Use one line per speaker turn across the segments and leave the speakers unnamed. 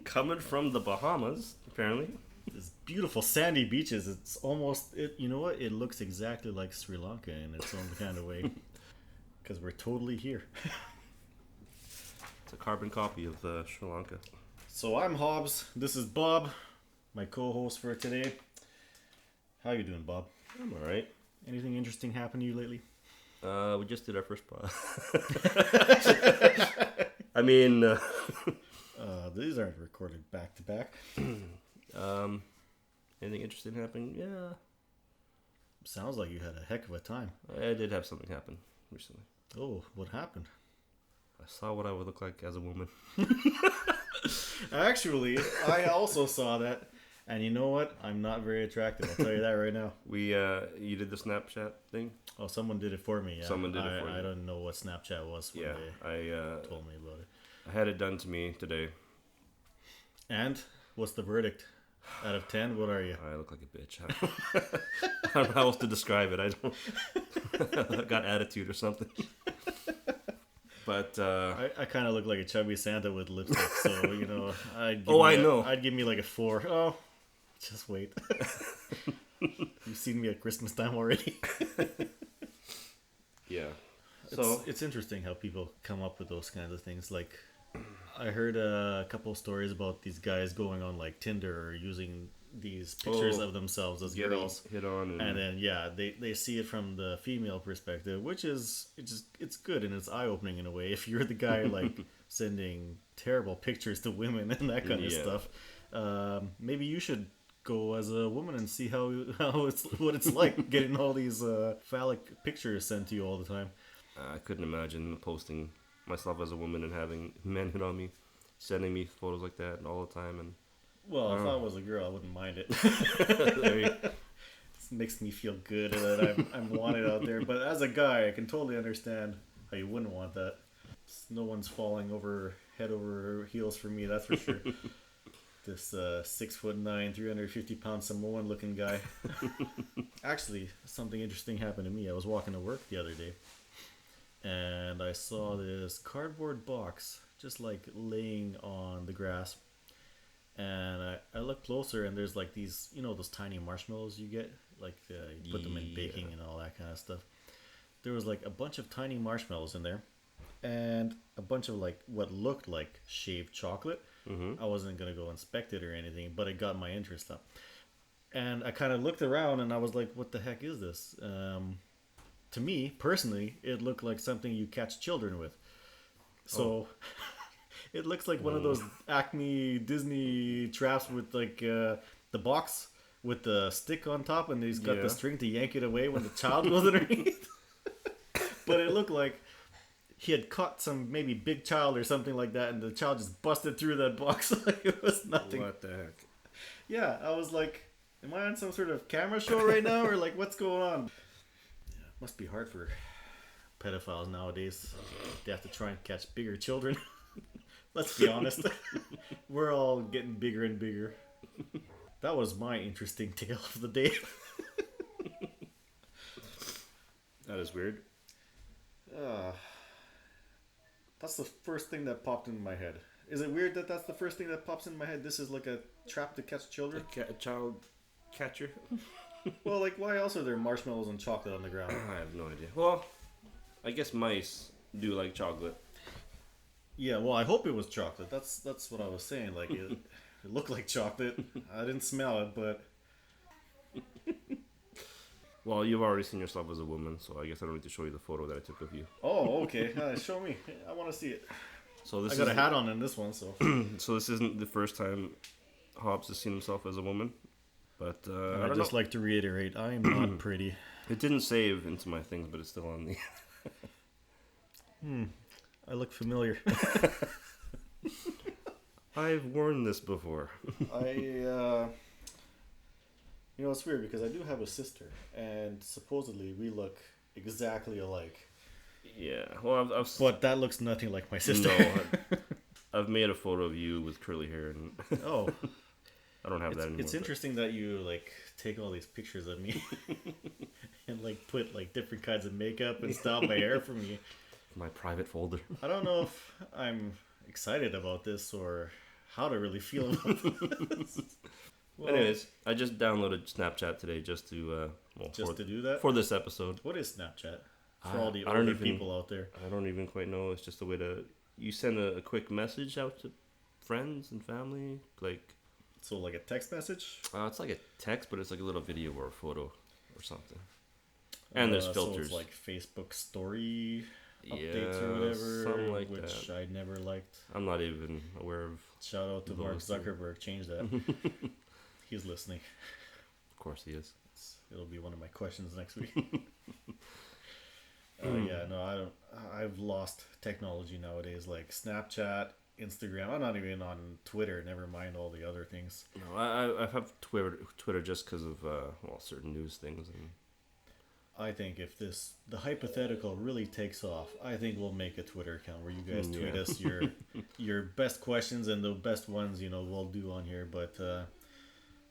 Coming from the Bahamas, apparently.
It's beautiful sandy beaches. It's almost it. You know what? It looks exactly like Sri Lanka in its own kind of way. Because we're totally here.
It's a carbon copy of Sri Lanka.
So I'm Hobbs. This is Bob, my co-host for today. How you doing, Bob?
I'm alright.
Anything interesting happened to you lately?
We just did our first pod. I mean,
These aren't recorded back to back.
anything interesting happened? Yeah.
Sounds like you had a heck of a time.
I did have something happen recently.
Oh, what happened?
I saw what I would look like as a woman.
Actually, I also saw that. And you know what? I'm not very attractive. I'll tell you that right now.
You did the Snapchat thing?
Oh, someone did it for me. Yeah.
Someone did it for you.
I don't know what Snapchat was when they told me about it.
I had it done to me today.
And what's the verdict? Out of 10, what are you?
I look like a bitch. I don't know how else to describe it. I don't. I got attitude or something. But
I kind of look like a chubby Santa with lipstick, so you know. I'd give me like a 4. Oh, just wait. You've seen me at Christmas time already.
yeah.
It's interesting how people come up with those kinds of things. Like, I heard a couple of stories about these guys going on like Tinder or using these pictures of themselves as girls
hit on,
and then they see it from the female perspective, which is it's good and it's eye opening in a way. If you're the guy like sending terrible pictures to women and that kind of stuff, maybe you should go as a woman and see how it's what it's like getting all these phallic pictures sent to you all the time.
I couldn't imagine posting myself as a woman and having men hit on me, sending me photos like that all the time. And
well, if I was a girl, I wouldn't mind it. It makes me feel good that I'm wanted out there. But as a guy, I can totally understand how you wouldn't want that. No one's falling over head over heels for me, that's for sure. This 6'9", 350-pound Samoan-looking guy. Actually, something interesting happened to me. I was walking to work the other day, and I saw this cardboard box just like laying on the grass. And I look closer, and there's like these, you know, those tiny marshmallows you get, like you put them in baking and all that kind of stuff. There was like a bunch of tiny marshmallows in there, and a bunch of like what looked like shaved chocolate. I wasn't gonna go inspect it or anything, but it got my interest up. And I kind of looked around, and I was like, "What the heck is this?" To me personally, it looked like something you catch children with. So. It looks like one of those Acme Disney traps with like the box with the stick on top, and he's got the string to yank it away when the child goes underneath. But it looked like he had caught some maybe big child or something like that, and the child just busted through that box like it was nothing.
What the heck?
Yeah, I was like, am I on some sort of camera show right now, or like what's going on? Yeah, it must be hard for pedophiles nowadays. They have to try and catch bigger children. Let's be honest. We're all getting bigger and bigger. That was my interesting tale of the day.
That is weird.
That's the first thing that popped into my head. Is it weird that that's the first thing that pops in my head? This is like a trap to catch children?
A child catcher?
Well, like, why else are there marshmallows and chocolate on the ground?
I have no idea. Well, I guess mice do like chocolate.
Yeah, well, I hope it was chocolate. That's what I was saying. Like, it looked like chocolate. I didn't smell it, but...
Well, you've already seen yourself as a woman, so I guess I don't need to show you the photo that I took of you.
Oh, okay. Show me. I want to see it.
So this
I got a hat on in this one, so...
So this isn't the first time Hobbs has seen himself as a woman, but
I'd just like to reiterate, I am not pretty.
It didn't save into my things, but it's still on the...
I look familiar.
I've worn this before.
You know, it's weird because I do have a sister, and supposedly we look exactly alike.
Yeah, well,
But that looks nothing like my sister.
No, I've made a photo of you with curly hair, and
oh,
I don't have that anymore.
It's interesting that you like take all these pictures of me and like put like different kinds of makeup and style my hair for me.
My private folder.
I don't know if I'm excited about this or how to really feel about this. Well,
Anyways, I just downloaded Snapchat today just to
to do that?
for this episode.
What is Snapchat? For all the
I don't
older
even-
people out there.
I don't even quite know. It's just a way to you send a quick message out to friends and family. Like
So like a text message?
it's like a text, but it's like a little video or a photo or something. And there's filters.
So it's like Facebook story updates or
Yeah,
whatever,
something like
which
that.
I never liked.
I'm not even aware of.
Shout out to Mark
Those things.
Zuckerberg. Change that. He's listening.
Of course, he is.
It'll be one of my questions next week. Yeah, no, I don't. I've lost technology nowadays, like Snapchat, Instagram. I'm not even on Twitter. Never mind all the other things.
No, I have Twitter just because of certain news things and.
I think if the hypothetical really takes off, I think we'll make a Twitter account where you guys tweet us your best questions and the best ones, we'll do on here. But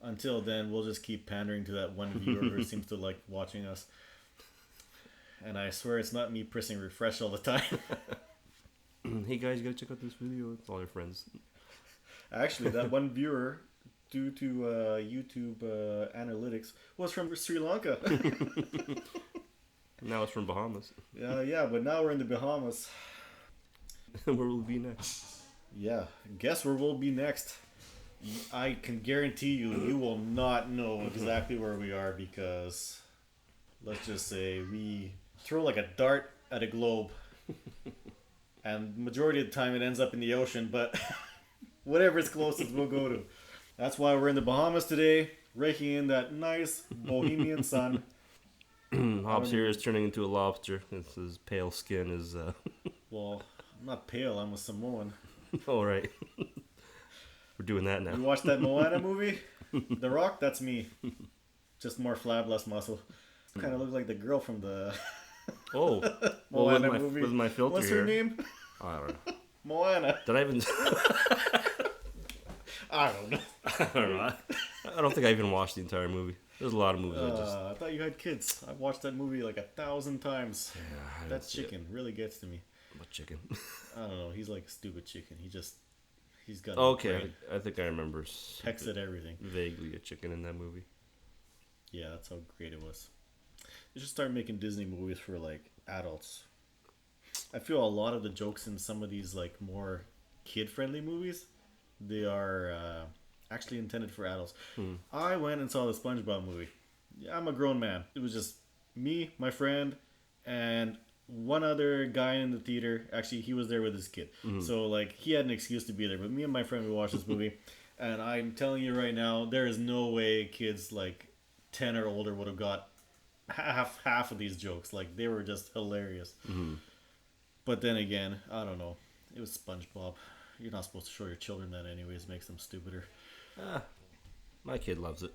until then, we'll just keep pandering to that one viewer who seems to like watching us. And I swear it's not me pressing refresh all the time.
Hey guys, you gotta check out this video. It's all your friends.
Actually, that one viewer, due to YouTube analytics, was from Sri Lanka.
Now it's from Bahamas.
Yeah, but now we're in the Bahamas.
Where will we be next?
Yeah, guess where we'll be next. I can guarantee you will not know exactly where we are because, let's just say, we throw like a dart at a globe, and majority of the time it ends up in the ocean, but whatever it's closest we'll go to. That's why we're in the Bahamas today, raking in that nice bohemian sun.
Hobbs here is turning into a lobster. His pale skin is.
Well, I'm not pale, I'm a Samoan.
All right. We're doing that now.
You watched that Moana movie? The Rock? That's me. Just more flab, less muscle. Kind of look like the girl from the
Oh, well, with
Moana movie.
my filter
What's
here.
her name?
I don't know.
Moana.
Did I even?
I don't know.
I don't know. I don't think I even watched the entire movie. There's a lot of movies
I thought you had kids. I've watched that movie like 1,000 times.
Yeah, I didn't
That
see
chicken really gets to me.
it. What chicken?
I don't know. He's like a stupid chicken. He's got
Okay, I think I remember.
Pecks at everything.
Vaguely a chicken in that movie.
Yeah, that's how great it was. They should start making Disney movies for like adults. I feel a lot of the jokes in some of these like more kid-friendly movies, they are actually intended for adults. I went and saw the SpongeBob movie. Yeah, I'm a grown man. It was just me, my friend, and one other guy in the theater. Actually, he was there with his kid. So like he had an excuse to be there. But me and my friend, we watched this movie, and I'm telling you right now, there is no way kids like 10 or older would have got half of these jokes. Like they were just hilarious. But then again, I don't know. It was SpongeBob. You're not supposed to show your children that anyways. Makes them stupider.
My kid loves it.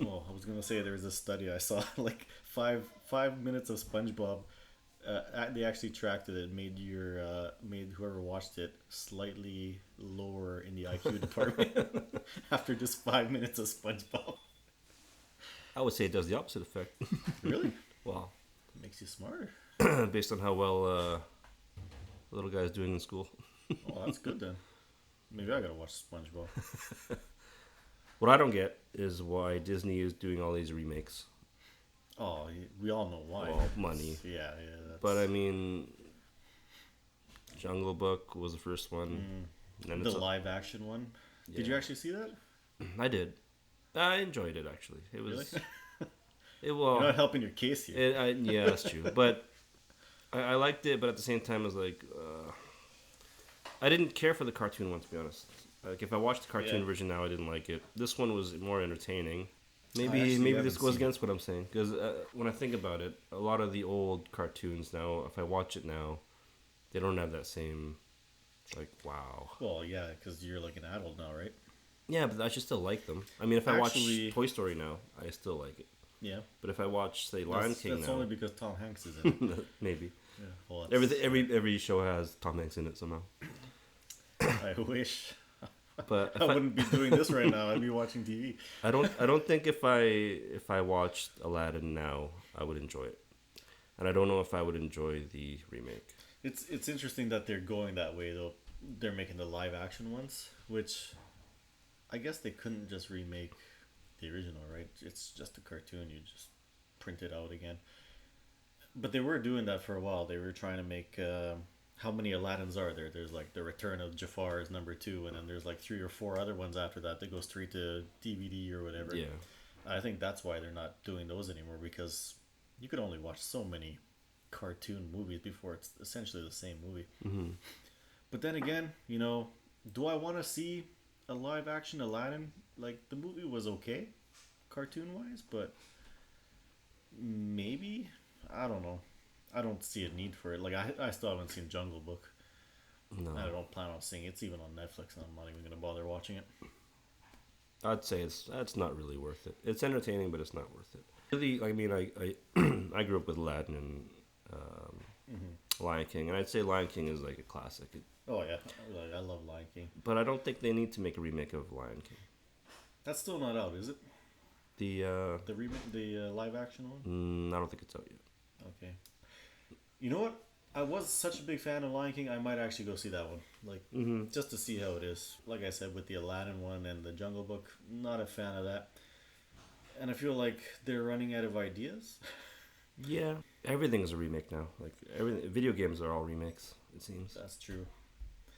Oh, I was gonna say there was a study I saw. Like five minutes of SpongeBob. They actually tracked it and made made whoever watched it slightly lower in the IQ department after just 5 minutes of SpongeBob.
I would say it does the opposite effect.
Really?
Well,
It makes you smarter.
based on how well the little guy's doing in school.
Oh, that's good then. Maybe I gotta watch SpongeBob.
What I don't get is why Disney is doing all these remakes.
Oh, we all know why.
Well, money.
Yeah. That's...
But I mean, Jungle Book was the first one. And
the live action one. Did you actually see that?
I did. I enjoyed it actually. It was.
Really?
You're
not helping your case here.
Yeah, that's true. But I liked it. But at the same time, I was like, I didn't care for the cartoon one, to be honest. Like if I watched the cartoon version now, I didn't like it. This one was more entertaining. Maybe this goes against what I'm saying because when I think about it, a lot of the old cartoons now, if I watch it now, they don't have that same, like, wow.
Well, yeah, because you're like an adult now, right?
Yeah, but I should still like them. I mean, if I watch Toy Story now, I still like it.
Yeah.
But if I watch, say, Lion King
that's
now,
only because Tom Hanks is in it.
maybe.
Yeah. Well,
every show has Tom Hanks in it somehow.
I wish.
But
I wouldn't be doing this right now. I'd be watching TV.
I don't think if I watched Aladdin now, I would enjoy it. And I don't know if I would enjoy the remake.
It's interesting that they're going that way though. they're making the live action ones, which I guess they couldn't just remake the original, right? It's just a cartoon. You just print it out again. But they were doing that for a while. They were trying to make. How many Aladdins are there? There's like the Return of Jafar is number 2, and then there's like 3 or 4 other ones after that that go straight to DVD or whatever.
Yeah.
I think that's why they're not doing those anymore, because you could only watch so many cartoon movies before it's essentially the same movie.
Mm-hmm.
But then again, do I want to see a live action Aladdin? Like, the movie was okay, cartoon wise, but maybe? I don't know. I don't see a need for it. Like, I still haven't seen Jungle Book.
No.
I don't plan on seeing it. It's even on Netflix, and I'm not even going to bother watching it.
I'd say it's not really worth it. It's entertaining, but it's not worth it. Really, I mean, I I grew up with Aladdin and Lion King, and I'd say Lion King is like a classic.
Oh, yeah. I love Lion King.
But I don't think they need to make a remake of Lion King.
That's still not out, is it?
The
remake, the live action one?
I don't think it's out yet.
Okay. You know what? I was such a big fan of Lion King, I might actually go see that one. Like, just to see how it is. Like I said, with the Aladdin one and the Jungle Book, not a fan of that. And I feel like they're running out of ideas.
Yeah, everything's a remake now. Like video games are all remakes. It seems
That's true.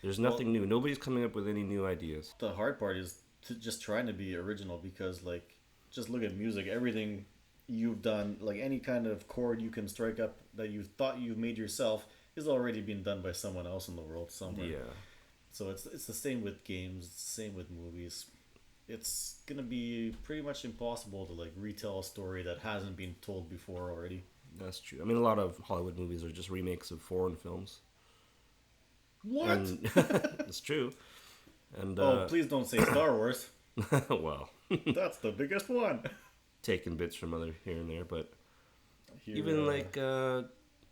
there's nothing new. Nobody's coming up with any new ideas.
The hard part is just trying to be original, because, like, just look at music. Everything you've done, like any kind of chord you can strike up that you thought you made yourself, is already being done by someone else in the world somewhere.
Yeah,
So it's the same with games, it's the same with movies. It's gonna be pretty much impossible to like retell a story that hasn't been told before already.
that's true. I mean, a lot of Hollywood movies are just remakes of foreign films.
What?
And it's true. And
please don't say Star Wars.
well,
That's the biggest one.
taking bits from other here and there, but
Here,
even like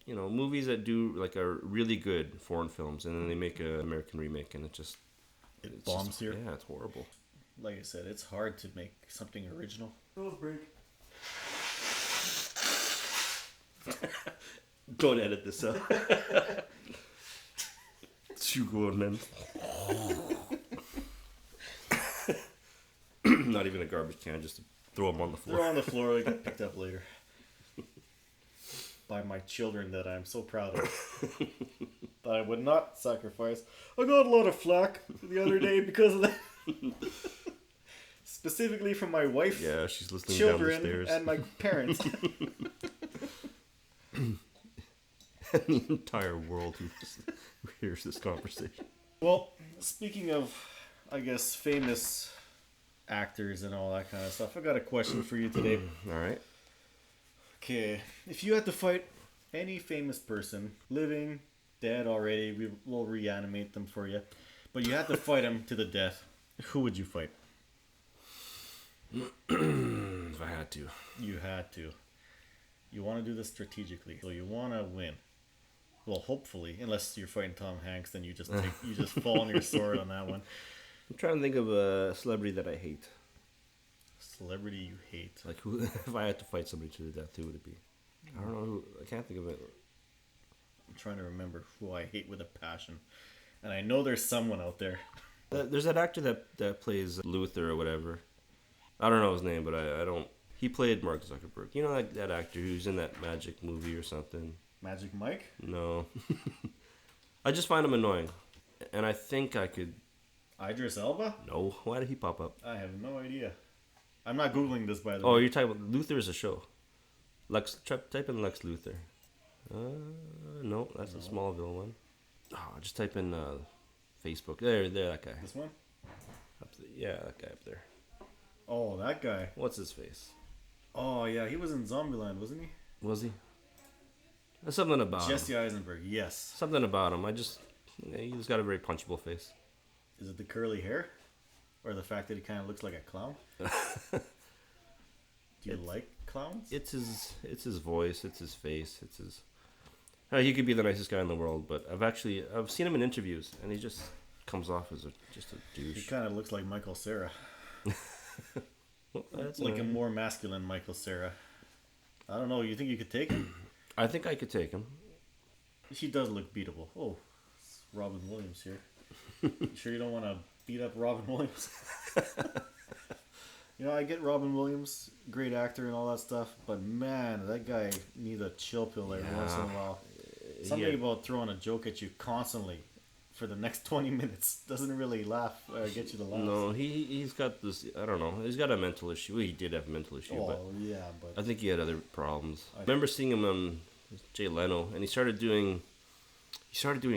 movies that do like are really good foreign films, and then they make an American remake, and it's
bombs
just,
here.
Yeah, it's horrible.
Like I said, it's hard to make something original. Oh, break.
Don't edit this out. Too good, man. Not even a garbage can, just to throw them on the floor.
They're on the floor. They get picked up later by my children that I'm so proud of. That I would not sacrifice. I got a lot of flack the other day because of that. Specifically from my wife,
Yeah, she's listening
children,
down the stairs.
and my parents.
And the entire world who hears this conversation.
Well, speaking of, I guess, famous actors and all that kind of stuff, I got a question for you today.
All right.
Okay, if you had to fight any famous person, living, dead already, we'll reanimate them for you, but you had to fight them to the death, who would you fight?
If I had to.
You had to. You want to do this strategically, so you want to win. Well, hopefully, unless you're fighting Tom Hanks, then you just fall on your sword on that one.
I'm trying to think of a celebrity that I hate.
Celebrity you hate.
Like, who? If I had to fight somebody to the death, who would it be? I don't know who. I can't think of it.
I'm trying to remember who I hate with a passion, and I know there's someone out there.
There's that actor that plays Luther or whatever. I don't know his name, but I don't. He played Mark Zuckerberg. You know that actor who's in that Magic movie or something?
Magic Mike?
No. I just find him annoying. And I think I could...
Idris Elba?
No. Why did he pop up?
I have no idea. I'm not Googling this, by the
Oh,
way.
you're talking about... Luther is a show. Type in Lex Luthor. No, that's a Smallville one. Oh, just type in Facebook. There, that guy.
This one?
Yeah, that guy up there.
Oh, that guy.
What's his face?
Oh, yeah, he was in Zombieland, wasn't he?
Was he? There's something about
Jesse
him.
Eisenberg, yes.
Something about him. He's got a very punchable face.
Is it the curly hair? Or the fact that he kind of looks like a clown? Do you like clowns?
It's his voice. It's his face. It's his. He could be the nicest guy in the world, but I've seen him in interviews, and he just comes off as just a douche.
He kind of looks like Michael Cera.
Well, that's
Like a more masculine Michael Cera. I don't know. You think you could take him?
I think I could take him.
He does look beatable. Oh, it's Robin Williams here. You sure you don't want to beat up Robin Williams? You know, I get Robin Williams, great actor and all that stuff, but man, that guy needs a chill pill every once in a while. Something about throwing a joke at you constantly for the next 20 minutes doesn't really get you to laugh.
No, he's got this, I don't know, he's got a mental issue. Well, he did have a mental issue, but I think he had other problems. I remember seeing him on Jay Leno, and he started doing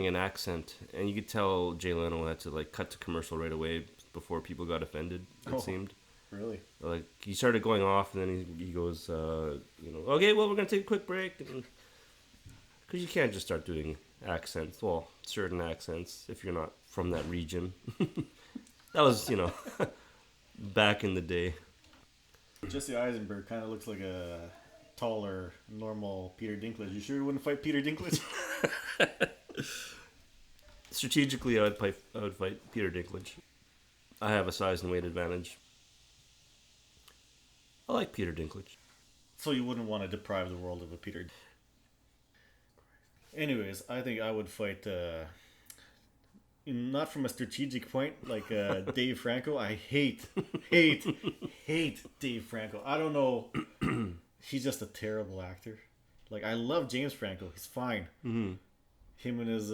an accent, and you could tell Jay Leno had to like cut to commercial right away before people got offended, it seemed.
Really?
Like, he started going off, and then he goes, okay, well, we're going to take a quick break. Because you can't just start doing accents, well, certain accents, if you're not from that region. That was, back in the day.
Jesse Eisenberg kind of looks like a taller, normal Peter Dinklage. You sure you wouldn't fight Peter Dinklage?
Strategically, I would fight Peter Dinklage. I have a size and weight advantage. I like Peter Dinklage.
So you wouldn't want to deprive the world of a Peter. Anyways, I think I would fight, not from a strategic point, like Dave Franco. I hate Dave Franco. I don't know. He's just a terrible actor. Like, I love James Franco. He's fine. Mm-hmm. Him and his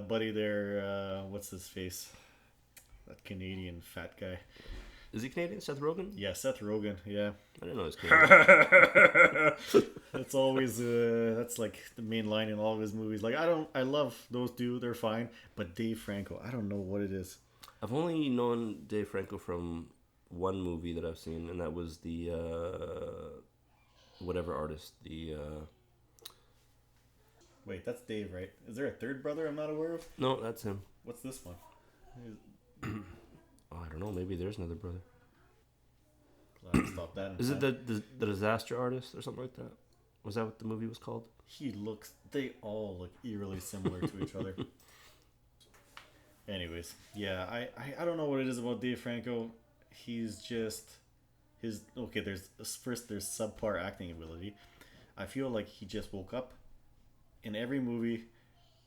buddy there, what's his face? That Canadian fat guy.
Is he Canadian? Seth Rogen?
Yeah, Seth Rogen. Yeah.
I didn't know he was Canadian.
That's always that's like the main line in all of his movies. Like, I love those two. They're fine. But Dave Franco, I don't know what it is.
I've only known Dave Franco from one movie that I've seen, and that was the whatever artist.
Wait, that's Dave, right? Is there a third brother I'm not aware of?
No, that's him.
What's this one?
I don't know. Maybe there's another brother.
Glad to stop that.
Is it the Disaster Artist or something like that? Was that what the movie was called?
They all look eerily similar to each other. Anyways, yeah, I don't know what it is about Dave Franco. He's just there's subpar acting ability. I feel like he just woke up in every movie,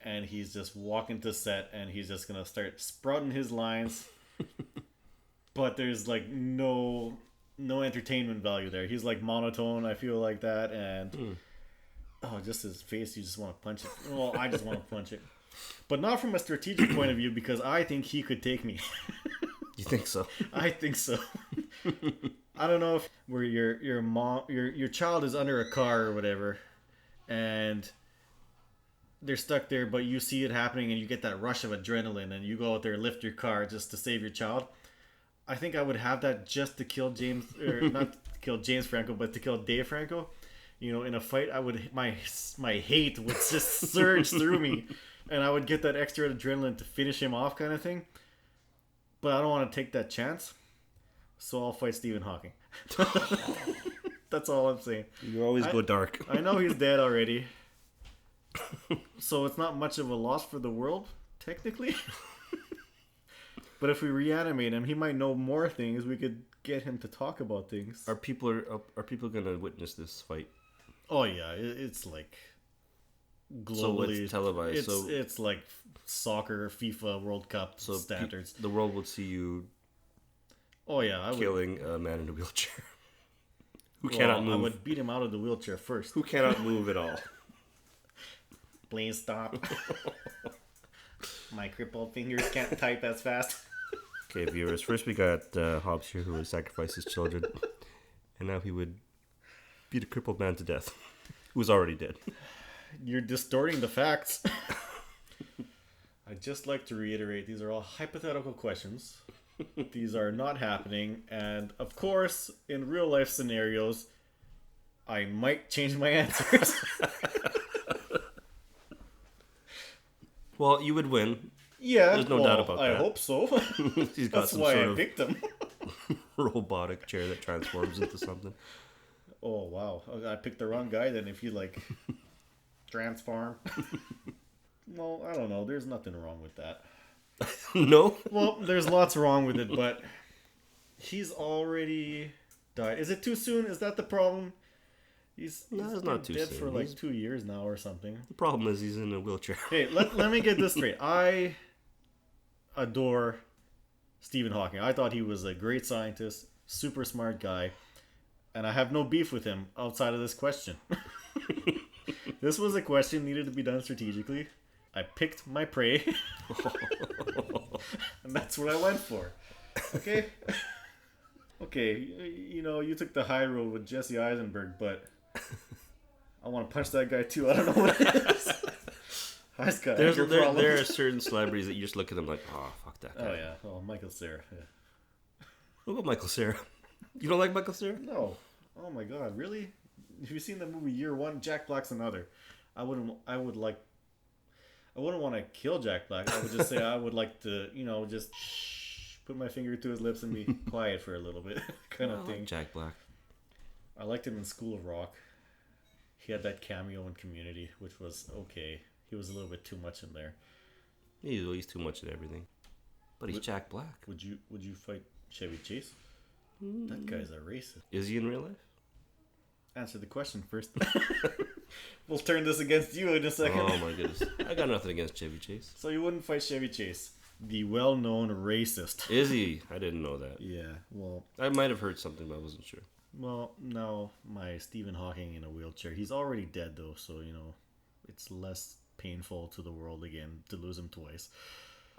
and he's just walking to set, and he's just gonna start sprouting his lines. But there's like no entertainment value there. He's like monotone. I feel like that, and just his face. You just want to punch it. Well, I just want to punch it, but not from a strategic point of view, because I think he could take me.
You think so?
I think so. I don't know if where your child is under a car or whatever, and they're stuck there, but you see it happening and you get that rush of adrenaline and you go out there and lift your car just to save your child. I think I would have that just to kill James, or not to kill James Franco, but to kill Dave Franco. In a fight, I would my hate would just surge through me, and I would get that extra adrenaline to finish him off, kind of thing. But I don't want to take that chance, so I'll fight Stephen Hawking. That's all I'm saying.
You always go dark.
I know he's dead already. So it's not much of a loss for the world, technically. But if we reanimate him, he might know more things. We could get him to talk about things.
Are people going to witness this fight?
Oh yeah, it's like globally.
So it's televised.
It's like soccer, FIFA World Cup standards.
The world would see you.
Oh yeah,
killing a man in a wheelchair who cannot move.
I would beat him out of the wheelchair first.
Who cannot move at all.
Please stop. My crippled fingers can't type as fast.
Okay, viewers. First we got Hobbs here, who would sacrifice his children. And now he would beat a crippled man to death, who was already dead.
You're distorting the facts. I'd just like to reiterate, these are all hypothetical questions. These are not happening. And, of course, in real-life scenarios, I might change my answers.
Well, you would win.
Yeah,
there's no doubt about that.
I hope so.
He's got
That's
some
why
sort
I
of
picked him.
robotic chair that transforms into something.
Oh wow, I picked the wrong guy then. If you like transform. Well, I don't know. There's nothing wrong with that.
No.
Well, there's lots wrong with it, but he's already died. Is it too soon? Is that the problem? He's
not too
dead
soon.
for like 2 years now or something.
The problem is he's in a wheelchair.
Hey, let me get this straight. I adore Stephen Hawking. I thought he was a great scientist, super smart guy, and I have no beef with him outside of this question. This was a question needed to be done strategically. I picked my prey, and that's what I went for. Okay? Okay, you know, you took the high road with Jesse Eisenberg, but I want to punch that guy too. I don't know what it is.
There are certain celebrities that you just look at them like, oh, fuck that guy.
Oh, yeah. Oh, Michael Cera. Yeah.
What about Michael Cera? You don't like Michael Cera?
No. Oh, my God. Really? Have you seen the movie Year One? Jack Black's another. I wouldn't want to kill Jack Black. I would just say I would like to, you know, just put my finger to his lips and be quiet for a little bit, kind of thing.
Like Jack Black.
I liked him in School of Rock. He had that cameo in Community, which was okay. He was a little bit too much in there.
He's too much at everything. But he's Jack Black.
Would you fight Chevy Chase? That guy's a racist.
Is he in real life?
Answer the question first. We'll turn this against you in a second.
Oh my goodness. I got nothing against Chevy Chase.
So you wouldn't fight Chevy Chase, the well-known racist.
Is he? I didn't know that.
Yeah, well...
I might have heard something, but I wasn't sure.
Well, no, my Stephen Hawking in a wheelchair. He's already dead, though, so, you know, it's less painful to the world again to lose him twice.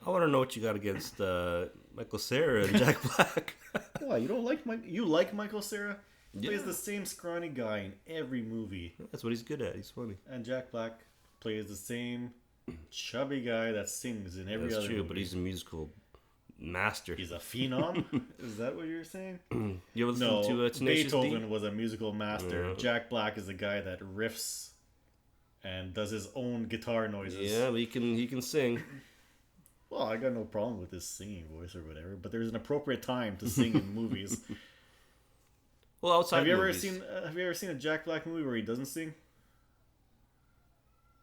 I want to know what you got against Michael Cera and Jack Black.
Why, you don't like You like Michael Cera?
Yeah.
Plays the same scrawny guy in every movie.
That's what he's good at. He's funny.
And Jack Black plays the same chubby guy that sings in every other movie. That's true,
but he's a musical master.
He's a phenom? Is that what you're saying?
You ever listen to Tenacious
Beethoven
D?
was a musical master.
Yeah.
Jack Black is a guy that riffs and does his own guitar noises.
Yeah, but he can sing.
Well, I got no problem with his singing voice or whatever, but there's an appropriate time to sing in movies.
Well, outside
have you
movies.
Have you ever seen a Jack Black movie where he doesn't sing?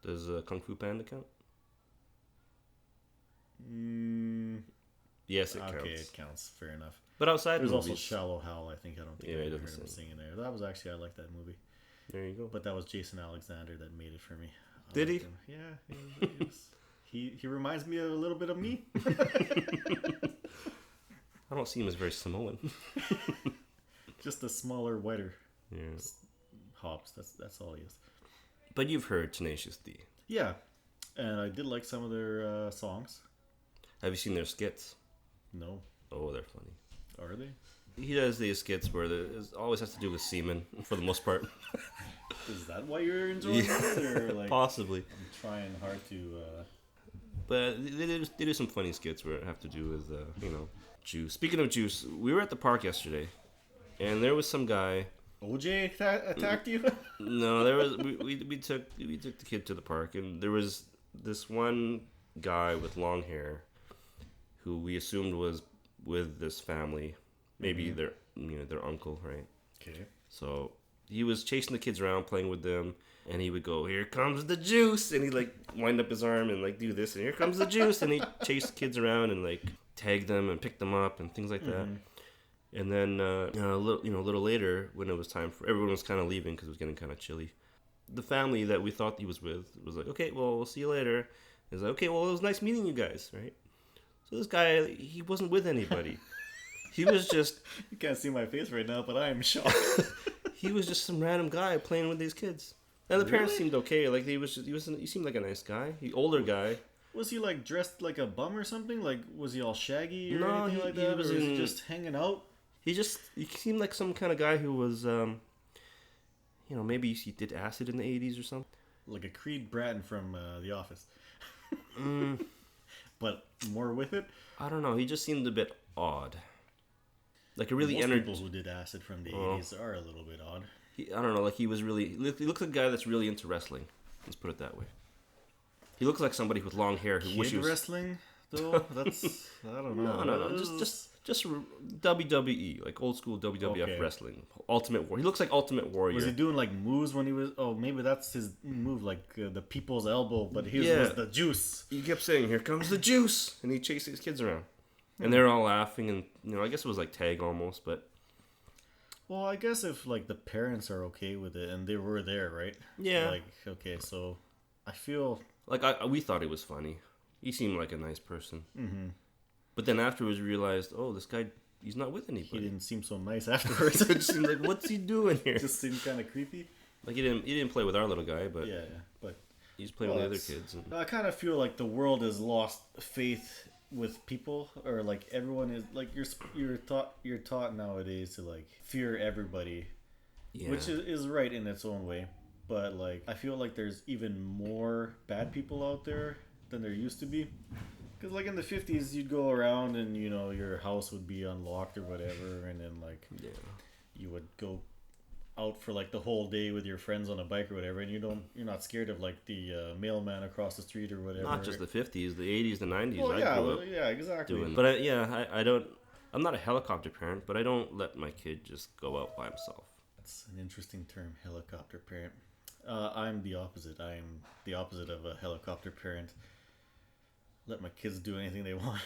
Does Kung Fu Panda count? Yes, it counts.
Okay, it counts. Fair enough.
But outside
there's
movies,
also Shallow Hal. I think I don't think I ever heard him singing there. That was actually I like that movie.
There you go.
But that was Jason Alexander that made it for me.
Did he?
Him. Yeah, he reminds me a little bit of me.
I don't see him as very Samoan.
Just a smaller, whiter.
Yeah.
Hobbs. That's all he is.
But you've heard Tenacious D.
Yeah, and I did like some of their songs.
Have you seen their skits?
No.
Oh, they're funny.
Are they?
He does these skits where it always has to do with semen, for the most part.
Is that why you're enjoying it? Or like,
possibly.
I'm trying hard to...
But they do some funny skits where it have to do with, juice. Speaking of juice, we were at the park yesterday, and there was some guy...
OJ attacked you?
No, there was... We took the kid to the park, and there was this one guy with long hair who we assumed was with this family. Maybe their uncle, right?
Okay.
So he was chasing the kids around, playing with them, and he would go, "Here comes the juice," and he'd like wind up his arm and like do this, and "Here comes the juice," and he chased the kids around and like tag them and pick them up and things like that. And then a little later, when it was time for everyone was kind of leaving because it was getting kind of chilly, the family that we thought he was with was like, "Okay, well, we'll see you later." He's like, "Okay, well, it was nice meeting you guys," right? So this guy, he wasn't with anybody. He was just...
You can't see my face right now, but I am shocked.
He was just some random guy playing with these kids. And the parents seemed okay. Like he seemed like a nice guy. Older guy.
Was he like dressed like a bum or something? Like was he all shaggy or
no,
anything like that? Or was he just hanging out? He
seemed like some kind of guy who was, maybe he did acid in the 80s or something.
Like a Creed Bratton from The Office. But more with it?
I don't know. He just seemed a bit odd. Like a really
Most people who did acid from the 80s are a little bit odd.
I don't know. Like he was really... He looks like a guy that's really into wrestling. Let's put it that way. He looks like somebody with long hair who wishes...
wrestling, though? That's... I don't know.
No. Just WWE. Like old school WWF wrestling. Ultimate War. He looks like Ultimate Warrior.
Was he doing like moves when he was... Oh, maybe that's his move. Like the people's elbow. But his was the juice.
He kept saying, "Here comes the juice." And he chased his kids around. And they're all laughing, and I guess it was like tag almost, but...
Well, I guess if like the parents are okay with it, and they were there, right?
Yeah.
Like, okay, so I feel...
Like, we thought he was funny. He seemed like a nice person.
Mm-hmm.
But then afterwards, we realized, oh, this guy, he's not with anybody.
He didn't seem so nice afterwards.
It seemed like, what's he doing here?
It just seemed kind of creepy.
Like he didn't play with our little guy, but
Yeah, but
he's playing with the other kids. And...
I kind of feel like the world has lost faith with people, or like everyone is like you're taught nowadays to like fear everybody, which is right in its own way. But like I feel like there's even more bad people out there than there used to be. Because like in the 50s, you'd go around and your house would be unlocked or whatever, and then like you would go out for like the whole day with your friends on a bike or whatever, and you're not scared of like the mailman across the street or whatever.
Not just the 50s, the 80s, the 90s.
Well, yeah, exactly.
But I'm not a helicopter parent, but I don't let my kid just go out by himself.
That's an interesting term, helicopter parent. I'm the opposite. I'm the opposite of a helicopter parent. Let my kids do anything they want.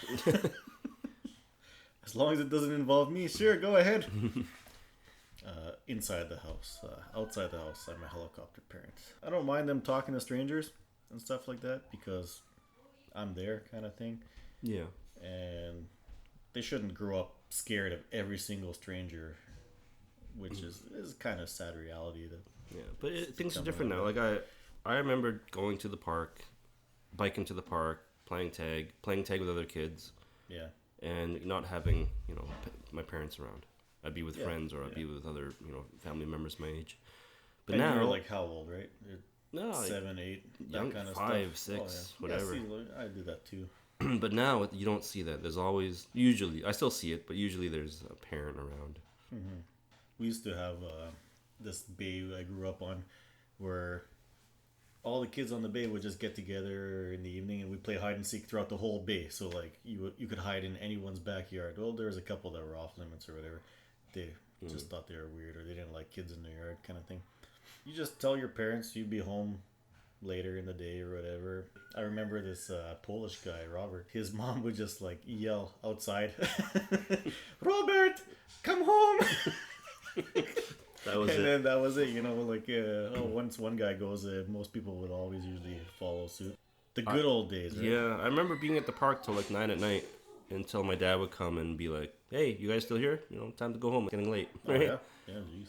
As long as it doesn't involve me, sure, go ahead. Inside the house. Outside the house, I'm a helicopter parent. I don't mind them talking to strangers and stuff like that because I'm there kind of thing.
Yeah.
And they shouldn't grow up scared of every single stranger, which is kind of sad reality.
But things are different now. Like I remember going to the park, biking to the park, playing tag with other kids.
Yeah. And
not having, my parents around. I'd be with friends or I'd be with other, family members my age. But
and
now
you're like how old, right?
No,
7, 8, that
young,
kind of
5,
stuff.
6, whatever.
Yeah, see, I do that too.
But now you don't see that. There's always I still see it, but usually there's a parent around.
Mm-hmm. We used to have this bay I grew up on, where all the kids on the bay would just get together in the evening and we'd play hide and seek throughout the whole bay. So like you could hide in anyone's backyard. Well, there was a couple that were off limits or whatever. They just thought they were weird or they didn't like kids in their yard kind of thing. You just tell your parents you'd be home later in the day or whatever. I remember this Polish guy, Robert. His mom would just like yell outside, "Robert, come home!"
That was
and then that was it. Once one guy goes, most people would always usually follow suit. The good old days, right?
Yeah, I remember being at the park till like 9 at night until my dad would come and be like, "Hey, you guys still here? Time to go home. It's getting late." Right?
Oh, yeah, jeez.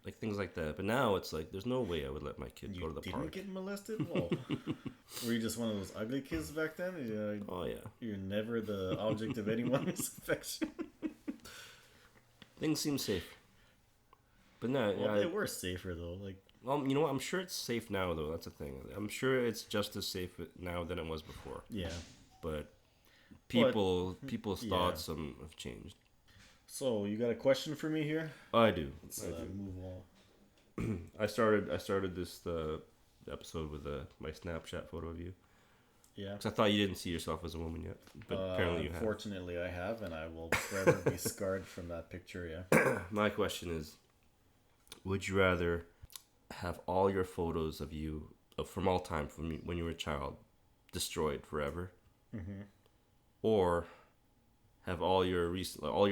Like things like that. But now it's like there's no way I would let my kid go to the park.
You didn't get molested? Whoa. Were you just one of those ugly kids back then?
Oh yeah.
You're never the object of anyone's affection.
Things seem safe. But no,
they were safer though. Like,
well, you know what? I'm sure it's safe now though. That's the thing. I'm sure it's just as safe now than it was before.
Yeah.
But people's thoughts have changed.
So you got a question for me here?
I do.
Let's move on.
I started this episode with my Snapchat photo of you.
Yeah.
Because I thought you didn't see yourself as a woman yet, but apparently you have.
Unfortunately, I have, and I will forever be scarred from that picture. Yeah.
My question is, would you rather have all your photos of you from all time, from when you were a child, destroyed forever, or have all your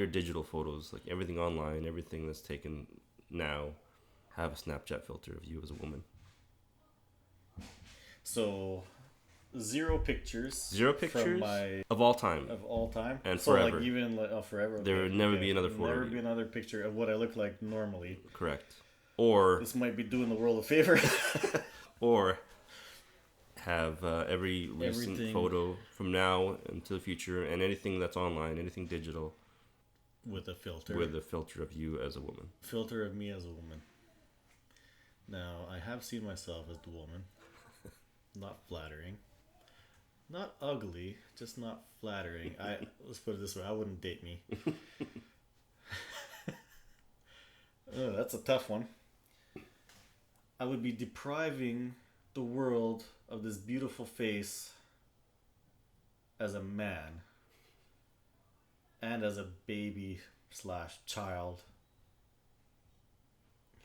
digital photos, like everything online, everything that's taken now, have a Snapchat filter of you as a woman?
So, zero pictures
of all time,
and
so
forever. Like even forever.
There would never be another photo.
Never be another picture of what I look like normally.
Correct. Or
this might be doing the world a favor.
Or have every recent photo from now until the future, and anything that's online, anything digital,
with a filter
of you as a woman.
Filter of me as a woman. Now, I have seen myself as the woman. Not flattering. Not ugly, just not flattering. Let's put it this way, I wouldn't date me. Oh, that's a tough one. I would be depriving the world of this beautiful face as a man and as a baby / child.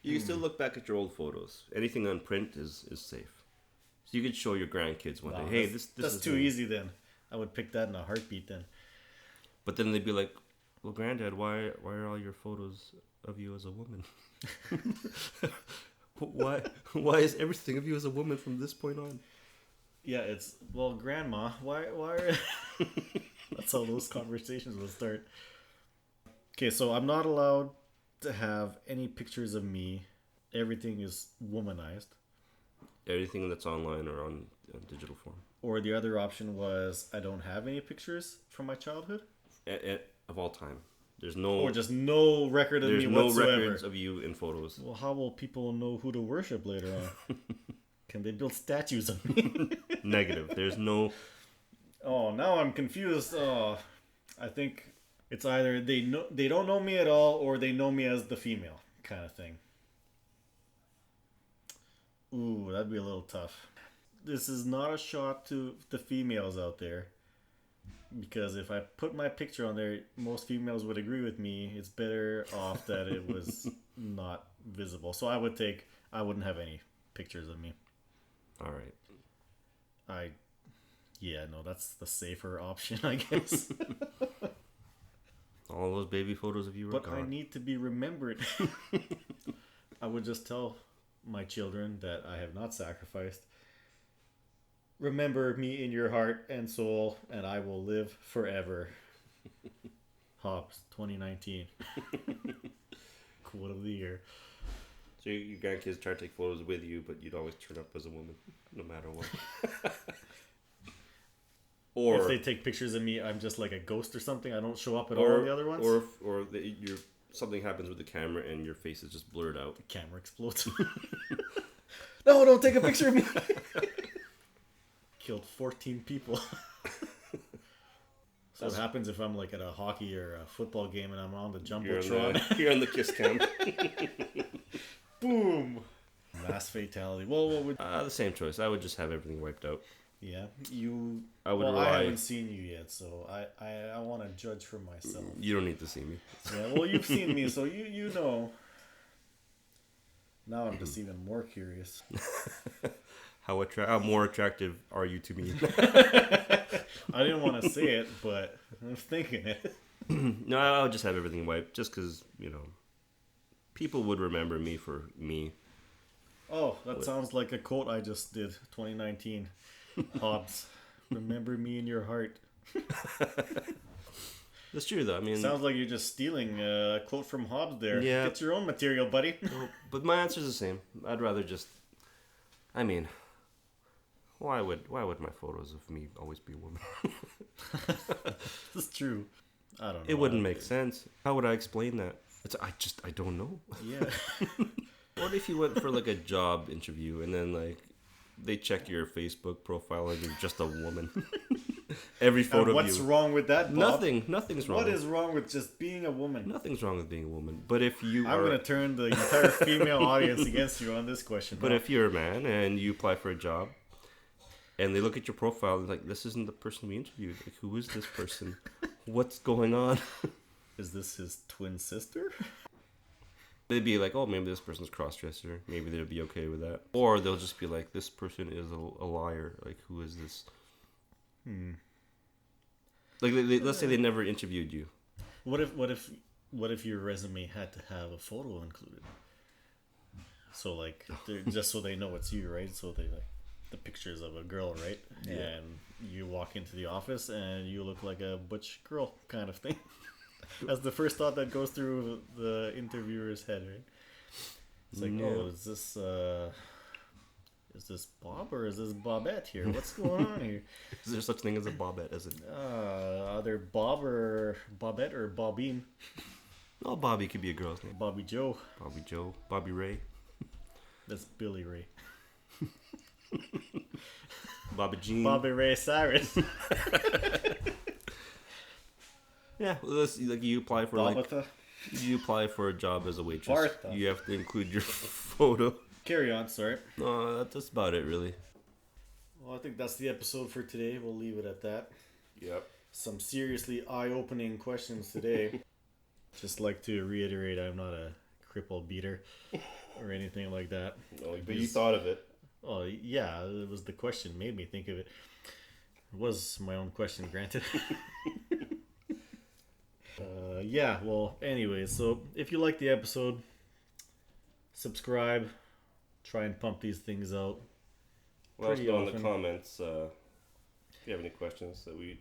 You can still look back at your old photos. Anything on print is safe. So you could show your grandkids one day, hey, this
that's
is
too easy then. I would pick that in a heartbeat then.
But then they'd be like, well, Granddad, why are all your photos of you as a woman? Why is everything of you as a woman from this point on?
Yeah, Grandma, why are That's how those conversations will start. Okay, so I'm not allowed to have any pictures of me. Everything is womanized.
Everything that's online or on digital form.
Or the other option was I don't have any pictures from my childhood.
Of all time. There's no...
Or just no record of me whatsoever. There's
no records of you in photos.
Well, how will people know who to worship later on? Can they build statues of me?
Negative. There's no...
Oh, now I'm confused. Oh, I think it's either they don't know me at all, or they know me as the female kind of thing. Ooh, that'd be a little tough. This is not a shot to the females out there, because if I put my picture on there, most females would agree with me. It's better off that it was not visible. So I wouldn't have any pictures of me.
All right.
Yeah, no, that's the safer option, I guess.
All those baby photos of you were gone.
But I need to be remembered. I would just tell my children that I have not sacrificed. Remember me in your heart and soul, and I will live forever. Hobbs, 2019. Quote of the year.
So your grandkids try to take photos with you, but you'd always turn up as a woman, no matter what. Or
if they take pictures of me, I'm just like a ghost or something. I don't show up at all in the other ones.
Or something happens with the camera and your face is just blurred out.
The camera explodes. No, don't take a picture of me. Killed 14 people. So what happens if I'm like at a hockey or a football game and I'm on the jumbotron?
You're on the kiss cam.
Boom. Mass fatality. Well, what would...
The same choice. I would just have everything wiped out.
Yeah,
I would rely...
I haven't seen you yet, so I want to judge for myself.
You don't need to see me.
Yeah, well, you've seen me, so you know. Now I'm just even more curious.
How more attractive are you to me?
I didn't want to say it, but I'm thinking it.
No, I would just have everything wiped, just because, people would remember me for me.
Oh, that sounds like a quote I just did, 2019. Hobbs, remember me in your heart.
That's true, though. I mean,
sounds like you're just stealing a quote from Hobbs there.
Yeah.
Get your own material, buddy.
But my answer's the same. I'd rather just... I mean, why would my photos of me always be a woman?
That's true. I don't know.
It wouldn't make sense. How would I explain that? I don't know.
Yeah.
What if you went for like a job interview and then like they check your Facebook profile and you're just a woman? Every photo of you.
What's wrong with that, Bob?
Nothing's wrong.
What is wrong with just being a woman?
Nothing's wrong with being a woman. But if you
I'm going to turn the entire female audience against you on this question.
But if you're a man and you apply for a job and they look at your profile and like, this isn't the person we interviewed. Like, who is this person? What's going on?
Is this his twin sister?
They'd be like, oh, maybe this person's cross-dresser. Maybe they'd be okay with that. Or they'll just be like, this person is a liar. Like, who is this? Like, let's say they never interviewed you.
What if your resume had to have a photo included? So like, just so they know it's you, right? So they like the pictures of a girl, right? Yeah. And you walk into the office and you look like a butch girl kind of thing. That's the first thought that goes through the interviewer's head, right? It's like, oh, is this Bob or is this Bobette here? What's going on here?
Is there such thing as a Bobette, is it?
Either Bob or Bobette or Bobbine.
Oh, Bobby could be a girl's name.
Bobby Joe.
Bobby Joe. Bobby Ray.
That's Billy Ray.
Bobby Jean.
Bobby Ray Cyrus.
Yeah, well, like you apply for you apply for a job as a waitress.
Bartha.
You have to include your photo.
Carry on, sorry.
No, that's about it, really.
Well, I think that's the episode for today. We'll leave it at that.
Yep.
Some seriously eye-opening questions today. Just like to reiterate, I'm not a cripple beater or anything like that.
Oh, but you thought of it.
Oh, yeah, it was the question made me think of it. It was my own question, granted. Yeah, well, anyways, so if you like the episode, subscribe, try and pump these things out.
Let us know in the comments you have any questions that we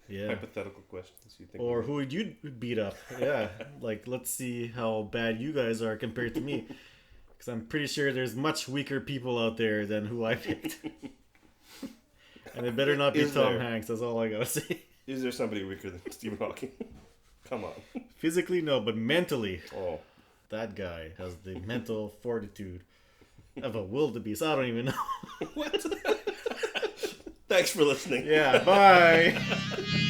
Yeah.
hypothetical questions you think?
Or who would you beat up? Yeah, like let's see how bad you guys are compared to me, because I'm pretty sure there's much weaker people out there than who I picked. And it better not be Tom Hanks. That's all I gotta say.
Is there somebody weaker than Stephen Hawking? Come on.
Physically, no, but mentally,
Oh,
that guy has the mental fortitude of a wildebeest. I don't even know.
what? Thanks for listening.
Yeah, bye.